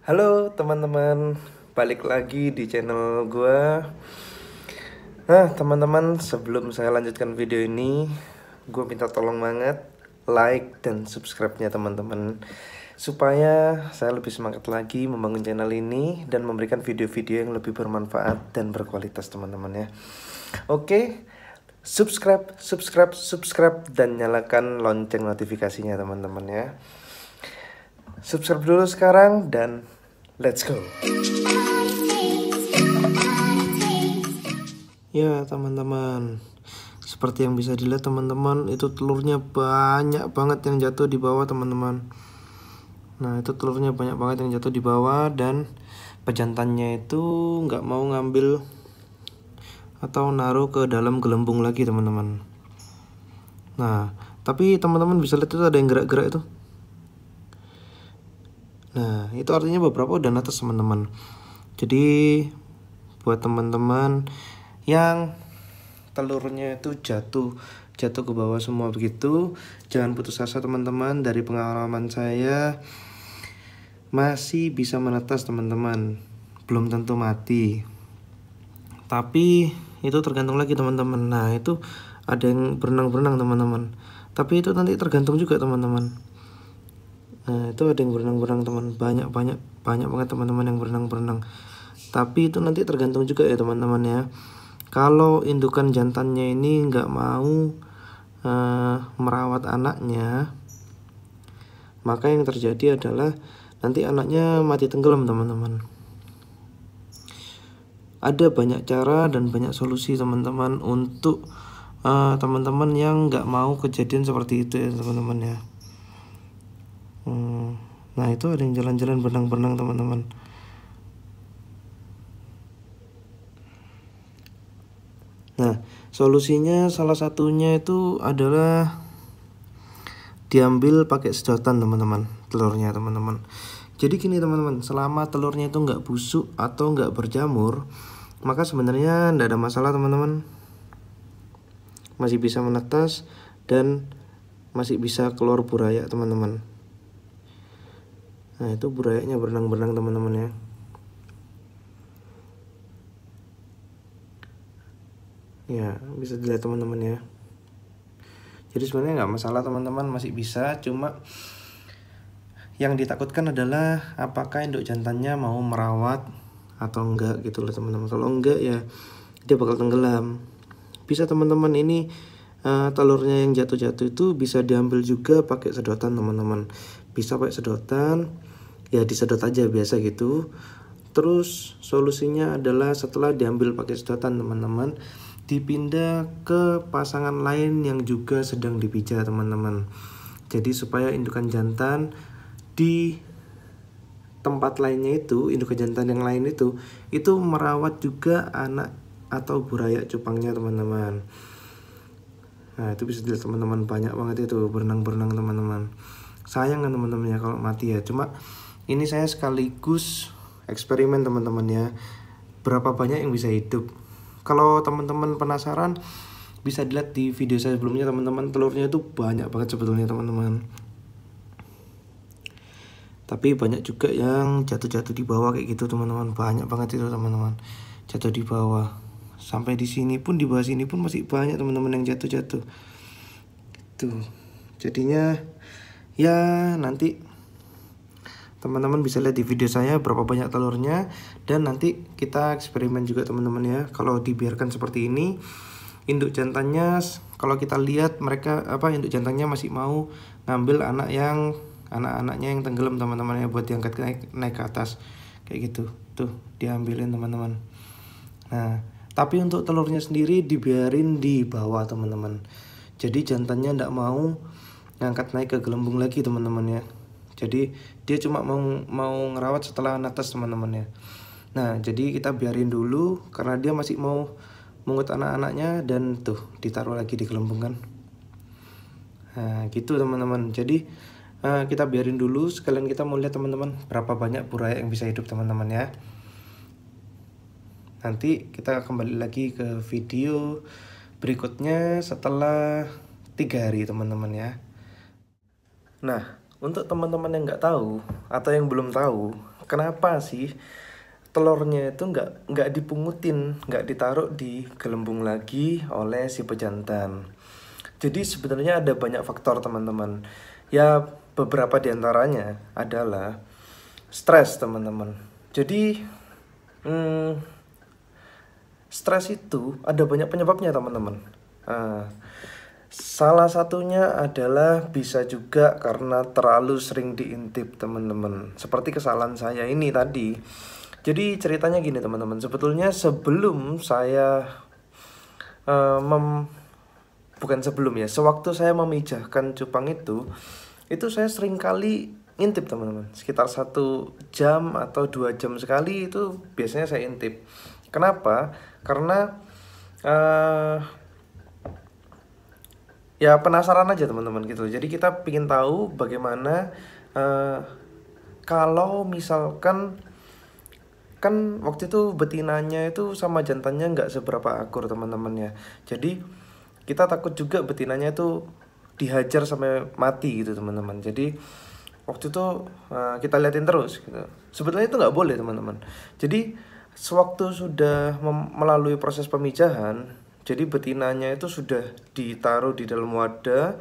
Halo teman-teman, balik lagi di channel gua. Nah teman-teman, sebelum saya lanjutkan video ini, gue minta tolong banget like dan subscribe-nya teman-teman, supaya saya lebih semangat lagi membangun channel ini dan memberikan video-video yang lebih bermanfaat dan berkualitas teman-teman ya. Oke, subscribe dan nyalakan lonceng notifikasinya teman-teman ya. Subscribe dulu sekarang dan let's go. Ya teman-teman, seperti yang bisa dilihat teman-teman, itu telurnya banyak banget yang jatuh di bawah teman-teman. Nah itu telurnya banyak banget yang jatuh di bawah, dan pejantannya itu nggak mau ngambil atau naruh ke dalam gelembung lagi teman-teman. Nah tapi teman-teman bisa lihat itu ada yang gerak-gerak itu. Nah itu artinya beberapa udah netes teman-teman. Jadi buat teman-teman yang telurnya itu jatuh ke bawah semua begitu, jangan putus asa teman-teman. Dari pengalaman saya masih bisa menetas teman-teman, belum tentu mati, tapi itu tergantung lagi teman-teman. Nah itu ada yang berenang-berenang teman-teman, tapi itu nanti tergantung juga teman-teman. Nah itu ada yang berenang-berenang teman, banyak banget teman-teman yang berenang-berenang, tapi itu nanti tergantung juga ya teman-teman ya. Kalau indukan jantannya ini nggak mau merawat anaknya, maka yang terjadi adalah nanti anaknya mati tenggelam teman-teman. Ada banyak cara dan banyak solusi teman-teman untuk teman-teman yang nggak mau kejadian seperti itu ya teman-teman ya. Nah itu ada yang jalan-jalan berenang-berenang teman-teman. Nah solusinya salah satunya itu adalah diambil pakai sedotan teman-teman, telurnya teman-teman. Jadi gini teman-teman, selama telurnya itu nggak busuk atau nggak berjamur, maka sebenarnya nggak ada masalah teman-teman, masih bisa menetas dan masih bisa keluar buraya teman-teman. Nah itu burayanya berenang-berenang teman-teman ya. Ya bisa dilihat teman-teman ya. Jadi sebenarnya nggak masalah teman-teman, masih bisa. Cuma yang ditakutkan adalah apakah induk jantannya mau merawat atau enggak gitu loh teman-teman. Kalau enggak ya dia bakal tenggelam. Bisa teman-teman, ini telurnya yang jatuh-jatuh itu bisa diambil juga pakai sedotan teman-teman. Bisa pakai sedotan, ya disedot aja biasa gitu. Terus solusinya adalah setelah diambil pakai sedotan teman-teman, dipindah ke pasangan lain yang juga sedang dipijat teman-teman. Jadi supaya indukan jantan di tempat lainnya itu, indukan jantan yang lain itu merawat juga anak atau burayak cupangnya teman-teman. Nah itu bisa dilihat teman-teman, banyak banget itu berenang-berenang teman-teman. Sayang kan teman-teman ya kalau mati ya. Cuma ini saya sekaligus eksperimen teman-teman ya, berapa banyak yang bisa hidup. Kalau teman-teman penasaran, bisa dilihat di video saya sebelumnya teman-teman, telurnya itu banyak banget sebetulnya teman-teman. Tapi banyak juga yang jatuh-jatuh di bawah kayak gitu teman-teman, banyak banget itu teman-teman, jatuh di bawah. Sampai di sini pun, di bawah sini pun masih banyak teman-teman yang jatuh-jatuh. Tuh. Jadinya ya nanti teman-teman bisa lihat di video saya berapa banyak telurnya, dan nanti kita eksperimen juga teman-teman ya. Kalau dibiarkan seperti ini, induk jantannya kalau kita lihat mereka induk jantannya masih mau ngambil anak-anaknya yang tenggelam teman-teman ya, buat diangkat naik ke atas kayak gitu. Tuh diambilin teman-teman. Nah tapi untuk telurnya sendiri dibiarin di bawah teman-teman. Jadi jantannya ndak mau ngangkat naik ke gelembung lagi teman-teman ya. Jadi dia cuma mau ngerawat setelah netes teman-teman ya. Nah jadi kita biarin dulu karena dia masih mau mungut anak-anaknya, dan tuh ditaruh lagi di gelembung kan. Nah gitu teman-teman. Jadi kita biarin dulu, sekalian kita mau lihat teman-teman berapa banyak buraya yang bisa hidup teman-teman ya. Nanti kita kembali lagi ke video berikutnya setelah 3 hari teman-teman ya. Nah untuk teman-teman yang nggak tahu atau yang belum tahu, kenapa sih telurnya itu nggak dipungutin, nggak ditaruh di gelembung lagi oleh si pejantan. Jadi sebenarnya ada banyak faktor teman-teman. Ya beberapa diantaranya adalah stres teman-teman. Jadi stres itu ada banyak penyebabnya teman-teman. Salah satunya adalah bisa juga karena terlalu sering diintip teman-teman. Seperti kesalahan saya ini tadi. Jadi ceritanya gini teman-teman. Sebetulnya sebelum saya sewaktu saya memijahkan cupang itu saya sering kali intip teman-teman. Sekitar 1 jam atau 2 jam sekali itu biasanya saya intip. Kenapa? Karena ya penasaran aja teman-teman gitu. Jadi kita ingin tahu bagaimana kalau misalkan kan waktu itu betinanya itu sama jantannya nggak seberapa akur teman-teman ya. Jadi kita takut juga betinanya itu dihajar sampai mati gitu teman-teman. Jadi waktu itu kita liatin terus gitu. Sebetulnya itu nggak boleh teman-teman. Jadi sewaktu sudah melalui proses pemijahan, jadi betinanya itu sudah ditaruh di dalam wadah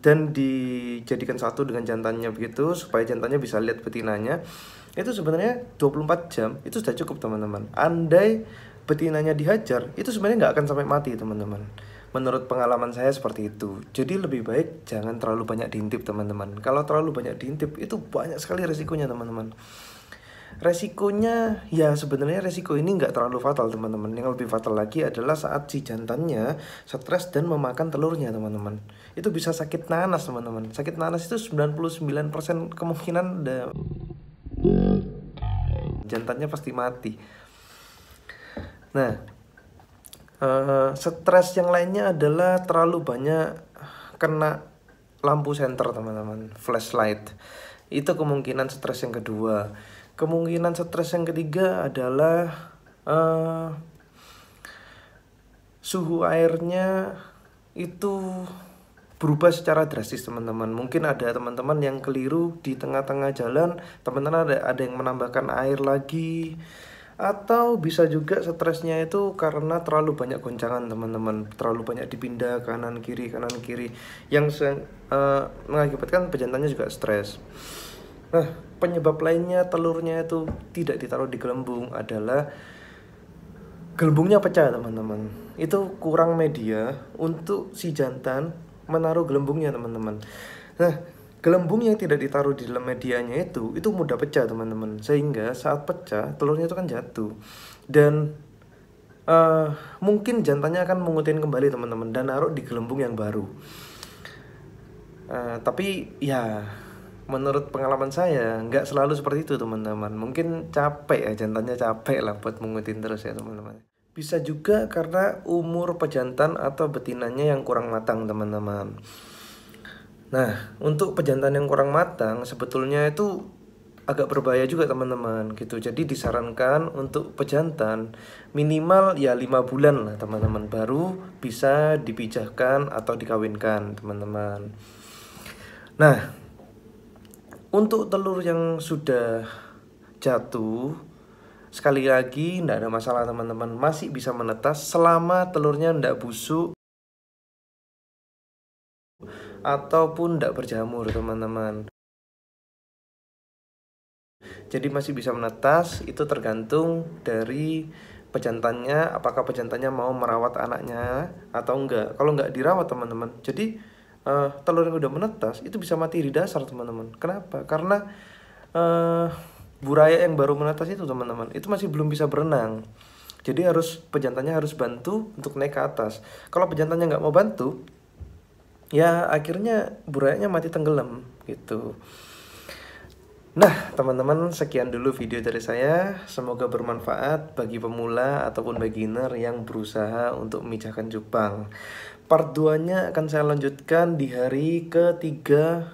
dan dijadikan satu dengan jantannya begitu supaya jantannya bisa lihat betinanya. Itu sebenarnya 24 jam itu sudah cukup teman-teman. Andai betinanya dihajar, itu sebenarnya nggak akan sampai mati teman-teman. Menurut pengalaman saya seperti itu. Jadi lebih baik jangan terlalu banyak diintip teman-teman. Kalau terlalu banyak diintip itu banyak sekali resikonya teman-teman. Resikonya ya sebenarnya resiko ini nggak terlalu fatal teman-teman. Yang lebih fatal lagi adalah saat si jantannya stres dan memakan telurnya teman-teman. Itu bisa sakit nanas teman-teman. Sakit nanas itu 99% kemungkinan jantannya pasti mati. Nah, stres yang lainnya adalah terlalu banyak kena lampu senter teman-teman, flashlight. Itu kemungkinan stres yang kedua. Kemungkinan stres yang ketiga adalah suhu airnya itu berubah secara drastis teman-teman. Mungkin ada teman-teman yang keliru di tengah-tengah jalan, teman-teman ada yang menambahkan air lagi. Atau bisa juga stresnya itu karena terlalu banyak goncangan teman-teman, terlalu banyak dipindah kanan kiri yang mengakibatkan pejantannya juga stres. Nah, penyebab lainnya telurnya itu tidak ditaruh di gelembung adalah gelembungnya pecah teman-teman. Itu kurang media untuk si jantan menaruh gelembungnya teman-teman. Nah, gelembung yang tidak ditaruh di dalam medianya itu mudah pecah teman-teman. Sehingga saat pecah telurnya itu kan jatuh. Dan mungkin jantannya akan mengutin kembali teman-teman dan naruh di gelembung yang baru. Tapi ya menurut pengalaman saya nggak selalu seperti itu teman-teman. Mungkin capek ya, jantannya capek lah buat mengutin terus ya teman-teman. Bisa juga karena umur pejantan atau betinanya yang kurang matang teman-teman. Nah, untuk pejantan yang kurang matang sebetulnya itu agak berbahaya juga teman-teman gitu. Jadi disarankan untuk pejantan minimal ya 5 bulan lah teman-teman baru bisa dipijahkan atau dikawinkan teman-teman. Nah, untuk telur yang sudah jatuh, sekali lagi tidak ada masalah teman-teman, masih bisa menetas selama telurnya tidak busuk ataupun tidak berjamur teman-teman. Jadi masih bisa menetas, itu tergantung dari pejantannya, apakah pejantannya mau merawat anaknya atau enggak. Kalau enggak dirawat teman-teman, jadi telur yang udah menetas itu bisa mati di dasar teman-teman. Kenapa? Karena buraya yang baru menetas itu teman-teman itu masih belum bisa berenang. Jadi pejantannya harus bantu untuk naik ke atas. Kalau pejantannya nggak mau bantu, ya akhirnya burayanya mati tenggelam gitu. Nah teman-teman, sekian dulu video dari saya. Semoga bermanfaat bagi pemula ataupun beginner yang berusaha untuk memijahkan cupang. Part 2 nya akan saya lanjutkan di hari ketiga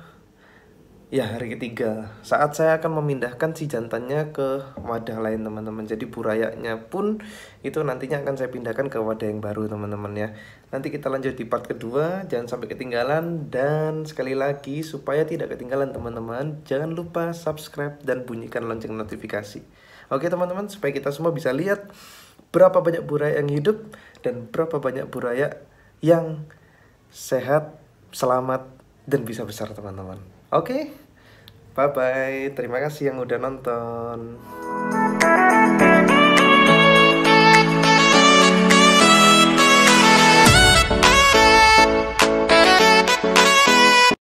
Ya, hari ketiga. Saat saya akan memindahkan si jantannya ke wadah lain, teman-teman. Jadi burayanya pun itu nantinya akan saya pindahkan ke wadah yang baru, teman-teman ya. Nanti kita lanjut di part kedua, jangan sampai ketinggalan. Dan sekali lagi, supaya tidak ketinggalan teman-teman, jangan lupa subscribe dan bunyikan lonceng notifikasi. Oke teman-teman, supaya kita semua bisa lihat berapa banyak buraya yang hidup dan berapa banyak buraya yang sehat, selamat, dan bisa besar teman-teman. Oke, bye-bye. Terima kasih yang udah nonton.